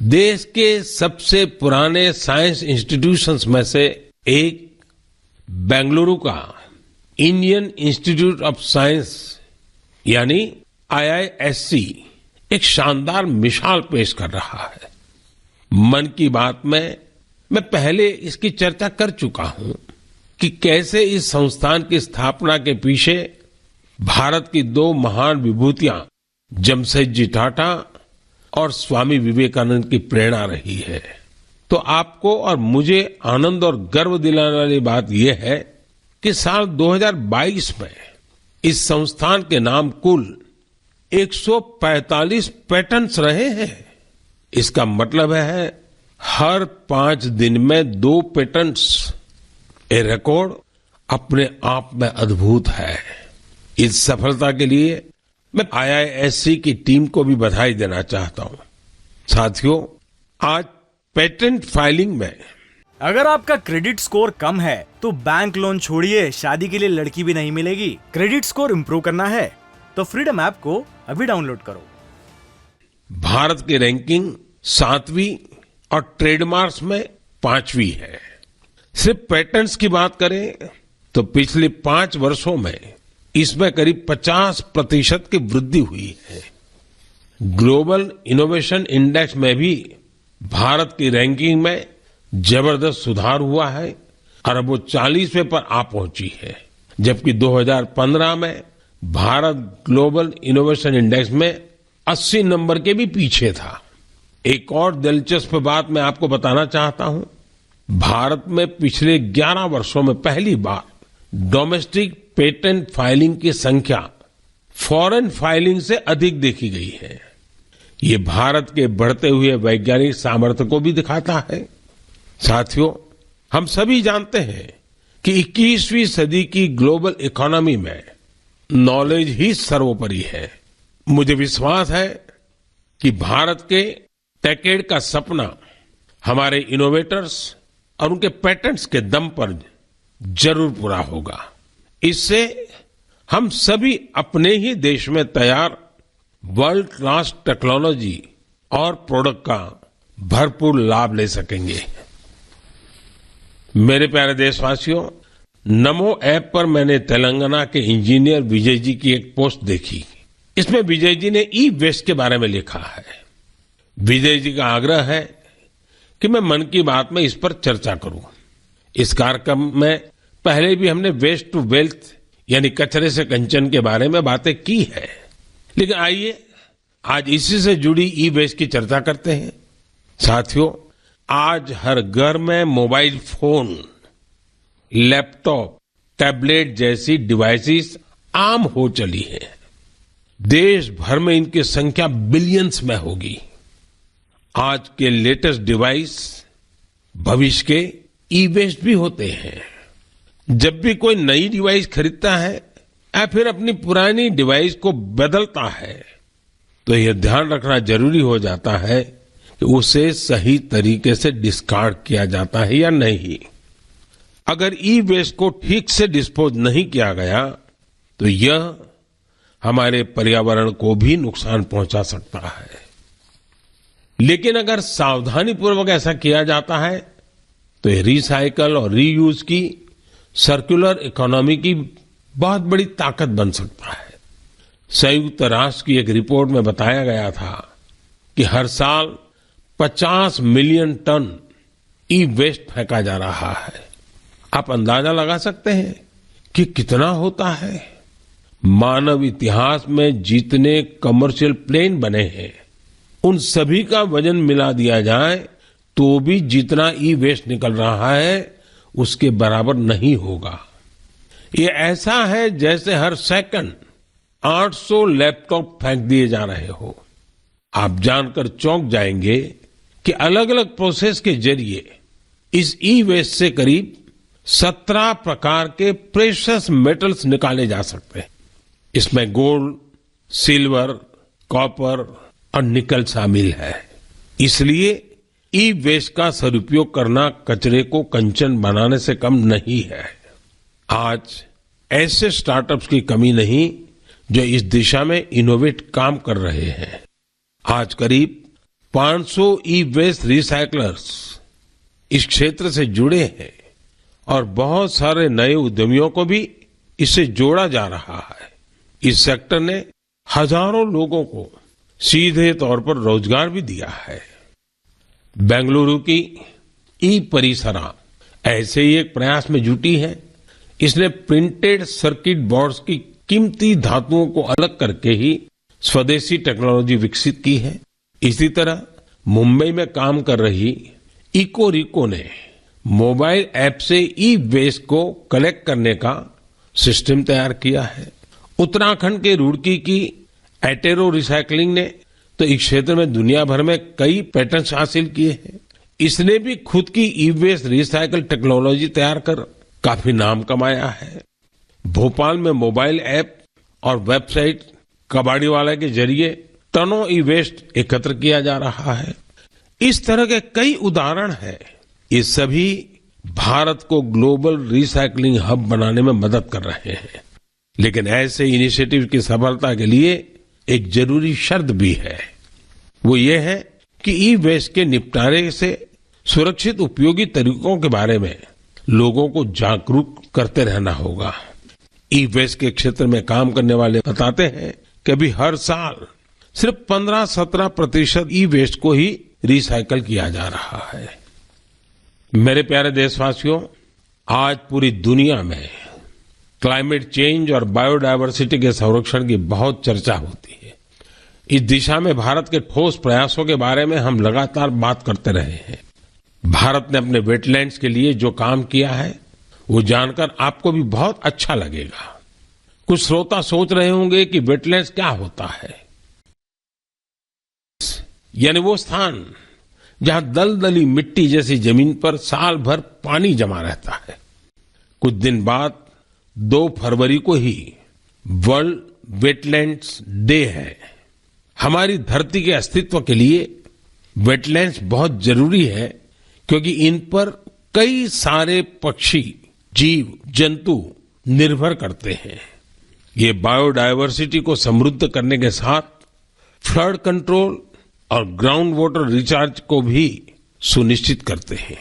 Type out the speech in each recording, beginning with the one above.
देश के सबसे पुराने साइंस इंस्टीट्यूशंस में से एक बेंगलुरु का इंडियन इंस्टीट्यूट ऑफ साइंस यानी IISc एक शानदार मिसाल पेश कर रहा है। मन की बात में मैं पहले इसकी चर्चा कर चुका हूं कि कैसे इस संस्थान की स्थापना के पीछे भारत की दो महान विभूतियां जमशेदजी टाटा और स्वामी विवेकानंद की प्रेरणा रही है। तो आपको और मुझे आनंद और गर्व दिलाने वाली बात यह है कि साल 2022 में इस संस्थान के नाम कुल 145 पेटेंट्स रहे हैं। इसका मतलब है हर 5 दिन में 2 पेटेंट्स। ये रिकॉर्ड अपने आप में अद्भुत है। इस सफलता के लिए मैं IISc की टीम को भी बधाई देना चाहता हूं। साथियों, आज पेटेंट फाइलिंग में अगर आपका क्रेडिट स्कोर कम है तो बैंक लोन छोड़िए, शादी के लिए लड़की भी नहीं मिलेगी। क्रेडिट स्कोर इंप्रूव करना है तो फ्रीडम ऐप को अभी डाउनलोड करो। भारत की रैंकिंग 7वीं और ट्रेडमार्क्स में 5वीं है। सिर्फ पेटेंट्स की बात करें तो पिछले 5 वर्षों में इसमें करीब 50% की वृद्धि हुई है। ग्लोबल इनोवेशन इंडेक्स में भी भारत की रैंकिंग में जबरदस्त सुधार हुआ है और अब वो 40वें पर आ पहुंची है, जबकि 2015 में भारत ग्लोबल इनोवेशन इंडेक्स में 80 नंबर के भी पीछे था। एक और दिलचस्प बात मैं आपको बताना चाहता हूं। भारत में पिछले 11 वर्षों में पहली बार डोमेस्टिक पेटेंट फाइलिंग की संख्या फॉरेन फाइलिंग से अधिक देखी गई है। ये भारत के बढ़ते हुए वैज्ञानिक सामर्थ्य को भी दिखाता है। साथियों, हम सभी जानते हैं कि 21वीं सदी की ग्लोबल इकोनॉमी में नॉलेज ही सर्वोपरि है। मुझे विश्वास है कि भारत के टेकेड का सपना हमारे इनोवेटर्स और उनके पेटेंट्स के दम पर जरूर पूरा होगा। इससे हम सभी अपने ही देश में तैयार वर्ल्ड क्लास टेक्नोलॉजी और प्रोडक्ट का भरपूर लाभ ले सकेंगे। मेरे प्यारे देशवासियों, नमो ऐप पर मैंने तेलंगाना के इंजीनियर विजय जी की एक पोस्ट देखी। इसमें विजय जी ने ई वेस्ट के बारे में लिखा है। विजय जी का आग्रह है कि मैं मन की बात में इस पर चर्चा करूं। इस कार्यक्रम में पहले भी हमने वेस्ट टू वेल्थ यानी कचरे से कंचन के बारे में बातें की है, लेकिन आइए आज इसी से जुड़ी ई वेस्ट की चर्चा करते हैं। साथियों, आज हर घर में मोबाइल फोन, लैपटॉप, टैबलेट जैसी डिवाइसेस आम हो चली है। देश भर में इनकी संख्या बिलियंस में होगी। आज के लेटेस्ट डिवाइस भविष्य के ई वेस्ट भी होते हैं। जब भी कोई नई डिवाइस खरीदता है या फिर अपनी पुरानी डिवाइस को बदलता है तो यह ध्यान रखना जरूरी हो जाता है कि उसे सही तरीके से डिस्कार्ड किया जाता है या नहीं। अगर ई वेस्ट को ठीक से डिस्पोज नहीं किया गया तो यह हमारे पर्यावरण को भी नुकसान पहुंचा सकता है। लेकिन अगर सावधानी पूर्वक ऐसा किया जाता है तो ये रिसाइकल और रीयूज की सर्कुलर इकोनॉमी की बहुत बड़ी ताकत बन सकता है। संयुक्त राष्ट्र की एक रिपोर्ट में बताया गया था कि हर साल 50 मिलियन टन ई वेस्ट फेंका जा रहा है। आप अंदाजा लगा सकते हैं कि कितना होता है। मानव इतिहास में जितने कमर्शियल प्लेन बने हैं उन सभी का वजन मिला दिया जाए तो भी जितना ई वेस्ट निकल रहा है उसके बराबर नहीं होगा। ये ऐसा है जैसे हर सेकंड 800 लैपटॉप फेंक दिए जा रहे हो। आप जानकर चौंक जाएंगे कि अलग अलग प्रोसेस के जरिए इस ई वेस्ट से करीब 17 प्रकार के प्रेशियस मेटल्स निकाले जा सकते हैं। इसमें गोल्ड, सिल्वर, कॉपर और निकल शामिल है। इसलिए ई वेस्ट का सदुपयोग करना कचरे को कंचन बनाने से कम नहीं है। आज ऐसे स्टार्टअप्स की कमी नहीं जो इस दिशा में इनोवेट काम कर रहे हैं। आज करीब 500 ई वेस्ट रिसाइकलर्स इस क्षेत्र से जुड़े हैं और बहुत सारे नए उद्यमियों को भी इससे जोड़ा जा रहा है। इस सेक्टर ने हजारों लोगों को सीधे तौर पर रोजगार भी दिया है। बेंगलुरु की ई परिसरा ऐसे ही एक प्रयास में जुटी है। इसने प्रिंटेड सर्किट बोर्ड्स की कीमती धातुओं को अलग करके ही स्वदेशी टेक्नोलॉजी विकसित की है। इसी तरह मुंबई में काम कर रही इकोरिको ने मोबाइल ऐप से ई वेस्ट को कलेक्ट करने का सिस्टम तैयार किया है। उत्तराखंड के रुड़की की एटेरो रिसाइकलिंग ने तो इस क्षेत्र में दुनिया भर में कई पेटेंट्स हासिल किए हैं। इसने भी खुद की ई वेस्ट रिसाइकल टेक्नोलॉजी तैयार कर काफी नाम कमाया है। भोपाल में मोबाइल ऐप और वेबसाइट कबाड़ीवाला के जरिए टनों ई वेस्ट एकत्र किया जा रहा है। इस तरह के कई उदाहरण हैं। ये सभी भारत को ग्लोबल रिसाइकलिंग हब बनाने में मदद कर रहे हैं। लेकिन ऐसे इनिशिएटिव की सफलता के लिए एक जरूरी शर्त भी है। वो ये है कि ई वेस्ट के निपटारे से सुरक्षित उपयोगी तरीकों के बारे में लोगों को जागरूक करते रहना होगा। ई वेस्ट के क्षेत्र में काम करने वाले बताते हैं कि अभी हर साल सिर्फ 15-17% ई वेस्ट को ही रिसाइकल किया जा रहा है। मेरे प्यारे देशवासियों, आज पूरी दुनिया में क्लाइमेट चेंज और बायोडायवर्सिटी के संरक्षण की बहुत चर्चा होती है। इस दिशा में भारत के ठोस प्रयासों के बारे में हम लगातार बात करते रहे हैं। भारत ने अपने वेटलैंड्स के लिए जो काम किया है वो जानकर आपको भी बहुत अच्छा लगेगा। कुछ श्रोता सोच रहे होंगे कि वेटलैंड्स क्या होता है। यानी वो स्थान जहां दलदली मिट्टी जैसी जमीन पर साल भर पानी जमा रहता है। कुछ दिन बाद 2 फरवरी को ही वर्ल्ड वेटलैंड्स डे है। हमारी धरती के अस्तित्व के लिए वेटलैंड्स बहुत जरूरी है, क्योंकि इन पर कई सारे पक्षी, जीव, जंतु निर्भर करते हैं। ये बायोडायवर्सिटी को समृद्ध करने के साथ फ्लड कंट्रोल और ग्राउंड वाटर रिचार्ज को भी सुनिश्चित करते हैं।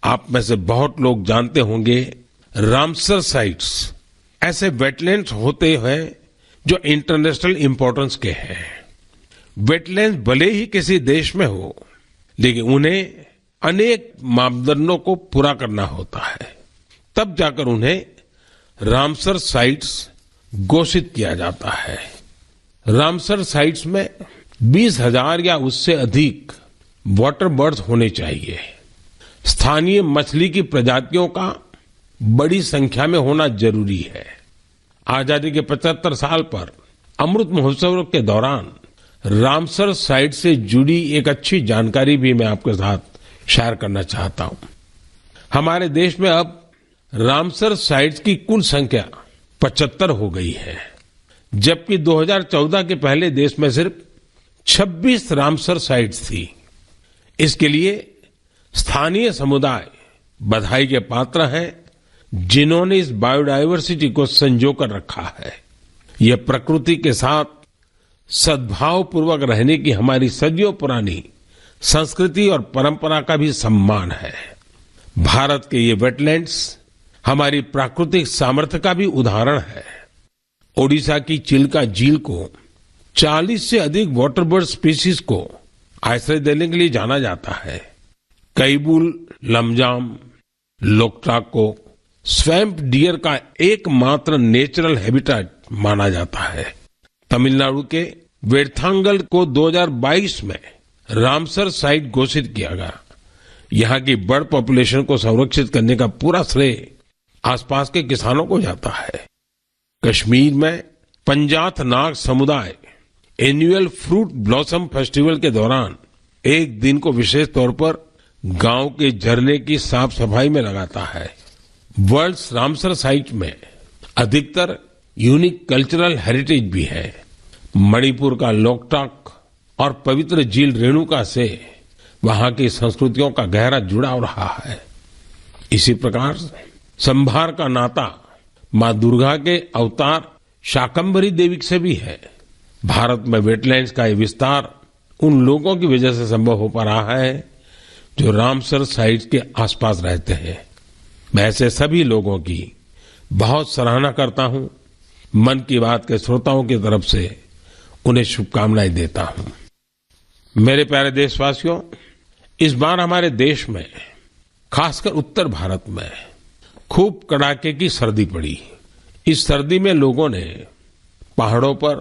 आप में से बहुत लोग जानते होंगे रामसर साइट्स ऐसे वेटलैंड्स होते हैं जो इंटरनेशनल इंपॉर्टेंस के हैं। वेटलैंड्स भले ही किसी देश में हो, लेकिन उन्हें अनेक मापदंडों को पूरा करना होता है, तब जाकर उन्हें रामसर साइट्स घोषित किया जाता है। रामसर साइट्स में 20,000 या उससे अधिक वाटर बर्ड्स होने चाहिए। स्थानीय मछली की प्रजातियों का बड़ी संख्या में होना जरूरी है। आजादी के 75 साल पर अमृत महोत्सव के दौरान रामसर साइट से जुड़ी एक अच्छी जानकारी भी मैं आपके साथ शेयर करना चाहता हूं। हमारे देश में अब रामसर साइट्स की कुल संख्या 75 हो गई है, जबकि 2014 के पहले देश में सिर्फ 26 रामसर साइट्स थी। इसके लिए स्थानीय समुदाय बधाई के पात्र हैं, जिन्होंने इस बायोडायवर्सिटी को संजो कर रखा है। यह प्रकृति के साथ सद्भाव पूर्वक रहने की हमारी सदियों पुरानी संस्कृति और परंपरा का भी सम्मान है। भारत के ये वेटलैंड्स हमारी प्राकृतिक सामर्थ्य का भी उदाहरण है। ओडिशा की चिल्का झील को 40 से अधिक वाटर बर्ड स्पीसीज को आश्रय देने के लिए जाना जाता है। कैबुल लमजाम लोकटाक को स्वैम्प डियर का एकमात्र नेचुरल हैबिटेट माना जाता है। तमिलनाडु के वेर्थांगल को 2022 में रामसर साइट घोषित किया गया। यहाँ की बर्ड पॉपुलेशन को संरक्षित करने का पूरा श्रेय आसपास के किसानों को जाता है। कश्मीर में पंजाथ नाग समुदाय एनुअल फ्रूट ब्लॉसम फेस्टिवल के दौरान एक दिन को विशेष तौर पर गांव के झरने की साफ सफाई में लगाता है। वर्ल्ड रामसर साइट में अधिकतर यूनिक कल्चरल हेरिटेज भी है। मणिपुर का लोकटाक और पवित्र झील रेणुका से वहां की संस्कृतियों का गहरा जुड़ाव रहा है। इसी प्रकार संभार का नाता मां दुर्गा के अवतार शाकंभरी देवी से भी है। भारत में वेटलैंड्स का ये विस्तार उन लोगों की वजह से संभव हो पा रहा है जो रामसर साइट्स के आसपास रहते हैं। मैं ऐसे सभी लोगों की बहुत सराहना करता हूं। मन की बात के श्रोताओं की तरफ से उन्हें शुभकामनाएं देता हूं। मेरे प्यारे देशवासियों, इस बार हमारे देश में, खासकर उत्तर भारत में खूब कड़ाके की सर्दी पड़ी। इस सर्दी में लोगों ने पहाड़ों पर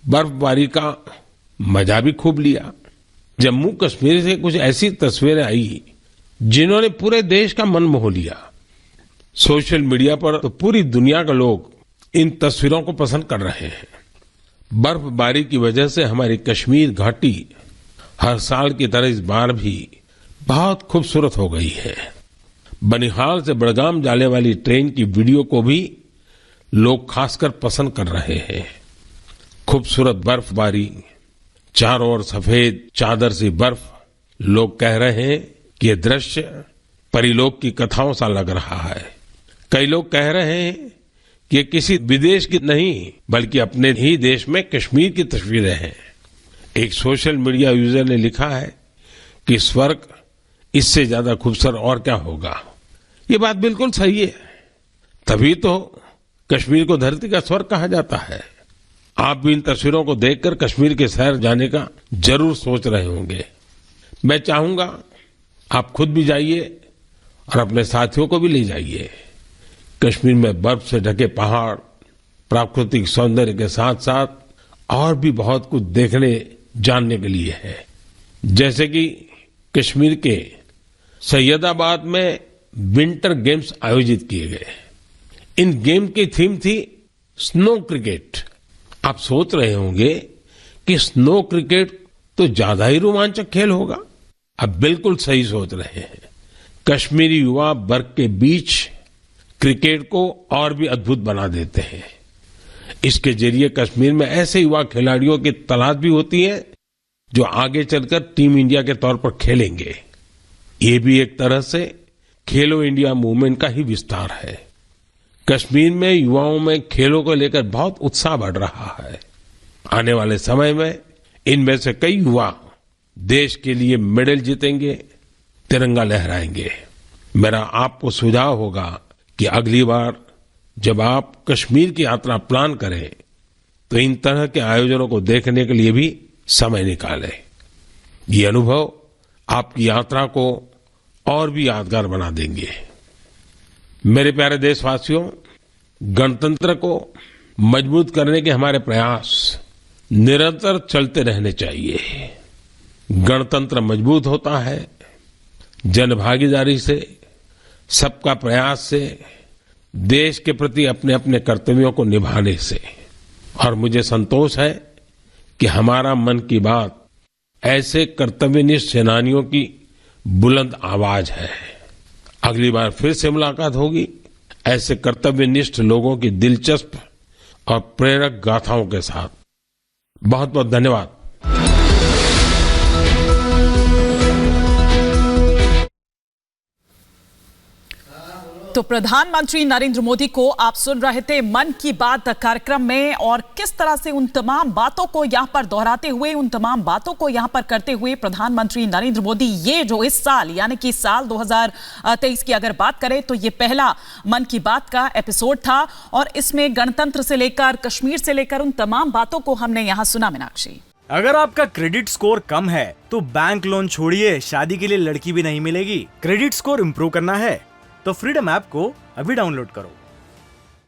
बर्फबारी का मजा भी खूब लिया। जम्मू कश्मीर से कुछ ऐसी तस्वीरें आई जिन्होंने पूरे देश का मन मोह लिया। सोशल मीडिया पर तो पूरी दुनिया के लोग इन तस्वीरों को पसंद कर रहे हैं। बर्फबारी की वजह से हमारी कश्मीर घाटी हर साल की तरह इस बार भी बहुत खूबसूरत हो गई है। बनिहाल से बड़गाम जाने वाली ट्रेन की वीडियो को भी लोग खासकर पसंद कर रहे हैं। खूबसूरत बर्फबारी, चारों ओर सफेद चादर सी बर्फ। लोग कह रहे हैं कि ये दृश्य परिलोक की कथाओं सा लग रहा है। कई लोग कह रहे हैं कि ये किसी विदेश की नहीं बल्कि अपने ही देश में कश्मीर की तस्वीरें हैं। एक सोशल मीडिया यूजर ने लिखा है कि स्वर्ग इससे ज्यादा खूबसूरत और क्या होगा। ये बात बिल्कुल सही है, तभी तो कश्मीर को धरती का स्वर्ग कहा जाता है। आप भी इन तस्वीरों को देखकर कश्मीर के शहर जाने का जरूर सोच रहे होंगे। मैं चाहूंगा आप खुद भी जाइए और अपने साथियों को भी ले जाइए। कश्मीर में बर्फ से ढके पहाड़, प्राकृतिक सौंदर्य के साथ साथ और भी बहुत कुछ देखने जानने के लिए है। जैसे कि कश्मीर के सैयदाबाद में विंटर गेम्स आयोजित किए गए। इन गेम की थीम थी स्नो क्रिकेट। आप सोच रहे होंगे कि स्नो क्रिकेट तो ज्यादा ही रोमांचक खेल होगा। आप बिल्कुल सही सोच रहे हैं। कश्मीरी युवा बर्फ के बीच क्रिकेट को और भी अद्भुत बना देते हैं। इसके जरिए कश्मीर में ऐसे युवा खिलाड़ियों की तलाश भी होती है जो आगे चलकर टीम इंडिया के तौर पर खेलेंगे। ये भी एक तरह से खेलो इंडिया मूवमेंट का ही विस्तार है। कश्मीर में युवाओं में खेलों को लेकर बहुत उत्साह बढ़ रहा है। आने वाले समय में इनमें से कई युवा देश के लिए मेडल जीतेंगे, तिरंगा लहराएंगे। मेरा आपको सुझाव होगा कि अगली बार जब आप कश्मीर की यात्रा प्लान करें तो इन तरह के आयोजनों को देखने के लिए भी समय निकालें। ये अनुभव आपकी यात्रा को और भी यादगार बना देंगे। मेरे प्यारे देशवासियों, गणतंत्र को मजबूत करने के हमारे प्रयास निरंतर चलते रहने चाहिए। गणतंत्र मजबूत होता है जनभागीदारी से, सबका प्रयास से, देश के प्रति अपने अपने कर्तव्यों को निभाने से। और मुझे संतोष है कि हमारा मन की बात ऐसे कर्तव्यनिष्ठ सेनानियों की बुलंद आवाज है। अगली बार फिर से मुलाकात होगी ऐसे कर्तव्यनिष्ठ लोगों की दिलचस्प और प्रेरक गाथाओं के साथ। बहुत बहुत धन्यवाद। तो प्रधानमंत्री नरेंद्र मोदी को आप सुन रहे थे मन की बात कार्यक्रम में, और किस तरह से उन तमाम बातों को यहां पर दोहराते हुए, उन तमाम बातों को यहां पर करते हुए प्रधानमंत्री नरेंद्र मोदी ये जो इस साल यानी कि साल 2023 की अगर बात करें तो ये पहला मन की बात का एपिसोड था, और इसमें गणतंत्र से लेकर कश्मीर से लेकर उन तमाम बातों को हमने यहां सुना। मीनाक्षी, अगर आपका क्रेडिट स्कोर कम है तो बैंक लोन छोड़िए, शादी के लिए लड़की भी नहीं मिलेगी। क्रेडिट स्कोर इम्प्रूव करना है तो फ्रीडम ऐप को अभी डाउनलोड करो।